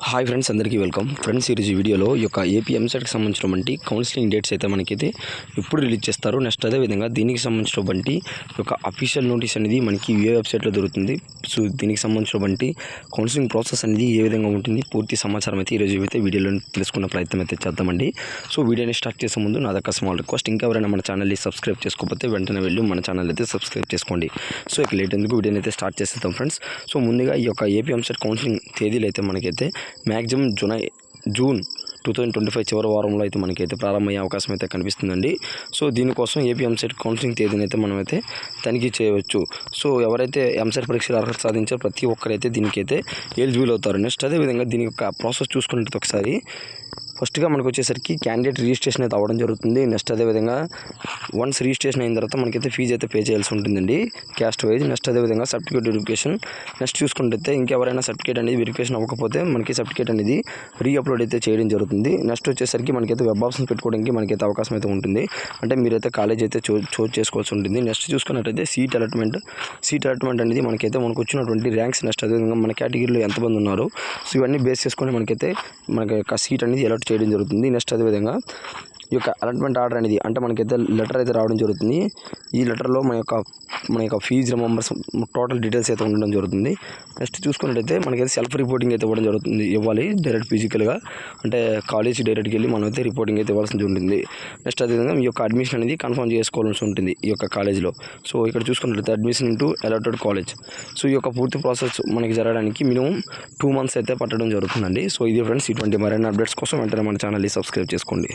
Hi friends, అందరికీ welcome. Friends, ఈరోజు వీడియోలో ఈ యొక్క ఏపీ ఎంసెట్కి సంబంధించినటువంటి కౌన్సిలింగ్ డేట్స్ అయితే మనకైతే ఎప్పుడు రిలీజ్ చేస్తారు, నెక్స్ట్ అదేవిధంగా దీనికి సంబంధించినటువంటి యొక్క అఫీషియల్ నోటీస్ అనేది మనకి ఏ వెబ్సైట్లో దొరుకుతుంది. సో దీనికి సంబంధించినటువంటి కౌన్సిలింగ్ ప్రాసెస్ అనేది ఏ విధంగా ఉంటుంది, పూర్తి సమాచారం అయితే ఈరోజు అయితే వీడియోలో తెలుసుకున్న ప్రయత్నం అయితే చేద్దామండి. సో వీడియోని స్టార్ట్ చేసే ముందు నాదొక స్మాల్ రిక్వెస్ట్, ఇంకెవరైనా మన ఛానల్ని సబ్స్క్రైబ్ చేసుకోకపోతే వెంటనే వెళ్ళి మన ఛానల్ అయితే సబ్స్క్రైబ్ చేసుకోండి. సో ఇక లేట్ ఎందుకు వీడియోని అయితే స్టార్ట్ చేసేద్దాం ఫ్రెండ్స్. సో ముందుగా ఈ యొక్క ఏపీ ఎంసెట్ కౌన్సిలింగ్ తేదీలు అయితే మనకైతే మ్యాక్సిమం జూన్ 2025 చివరి వారంలో అయితే మనకైతే ప్రారంభమయ్యే అవకాశం అయితే కనిపిస్తుందండి. సో దీనికోసం ఏపీ ఎంసెట్ కౌన్సిలింగ్ తేదీని అయితే మనమైతే తనిఖీ చేయవచ్చు. సో ఎవరైతే ఎంసెట్ పరీక్షలు అర్హత సాధించారో ప్రతి ఒక్కరైతే దీనికైతే ఎలిజిబుల్ అవుతారు. నెక్స్ట్ అదేవిధంగా దీని యొక్క ప్రాసెస్ చూసుకున్నట్టు ఒకసారి ఫస్ట్గా మనకు వచ్చేసరికి క్యాండిడేట్ రిజిస్ట్రేషన్ అయితే అవ్వడం జరుగుతుంది. నెక్స్ట్ అదేవిధంగా వన్స్ రిజిస్ట్రేషన్ అయిన తర్వాత మనకైతే ఫీజు అయితే పే చేయాల్సి ఉంటుందండి, క్యాస్ట్ వైజ్. నెక్స్ట్ అదేవిధంగా సర్టిఫికేట్ వెరిఫికేషన్. నెక్స్ట్ చూసుకుంటే ఇంకెవరైనా సర్టిఫికేట్ అనేది వెరిఫికేషన్ అవ్వకపోతే మనకి సర్టిఫికేట్ అనేది రీఅప్లోడ్ అయితే చేయడం జరుగుతుంది. నెక్స్ట్ వచ్చేసరికి మనకైతే వెబ్ ఆప్షన్ పెట్టుకోవడానికి మనకైతే అవకాశం అయితే ఉంటుంది, అంటే మీరైతే కాలేజ్ అయితే చూస్ చేసుకోవాల్సి ఉంటుంది. నెక్స్ట్ చూసుకున్నట్టయితే సీట్ అలాట్మెంట్ అనేది మనకైతే మనకు వచ్చినటువంటి ర్యాంక్స్, నెక్స్ట్ అదేవిధంగా మన కేటగిరీలో ఎంతమంది ఉన్నారు, సో ఇవన్నీ బేస్ చేసుకొని మనకైతే మన యొక్క సీట్ అనేది అలాట్ చేయడం జరుగుతుంది. నెక్స్ట్ అదేవిధంగా ఈ యొక్క అలాట్మెంట్ ఆర్డర్ అనేది అంటే మనకైతే లెటర్ అయితే రావడం జరుగుతుంది. ఈ లెటర్లో మన యొక్క ఫీజు రిమెంబర్స్ టోటల్ డీటెయిల్స్ అయితే ఉండడం జరుగుతుంది. నెక్స్ట్ చూసుకున్నట్టయితే మనకైతే సెల్ఫ్ రిపోర్టింగ్ అయితే ఇవ్వాలి డైరెక్ట్ ఫిజికల్గా, అంటే కాలేజ్ డైరెక్ట్కి వెళ్ళి మనం అయితే రిపోర్టింగ్ అయితే ఇవ్వాల్సి ఉంటుంది. నెక్స్ట్ అదేవిధంగా మీ యొక్క అడ్మిషన్ అనేది కన్ఫర్మ్ చేసుకోవాల్సి ఉంటుంది ఈ యొక్క కాలేజ్లో. సో ఇక్కడ చూసుకున్నట్లయితే admission into allotted college. So ఈ యొక్క పూర్తి ప్రాసెస్ మనకి జరగడానికి మినిమం 2 months అయితే పట్టడం జరుగుతుందండి. సో ఇది ఫ్రెండ్స్, ఇటువంటి మరిన్ని అప్డేట్స్ కోసం వెంటనే మన ఛానల్ని సబ్స్క్రైబ్ చేసుకోండి.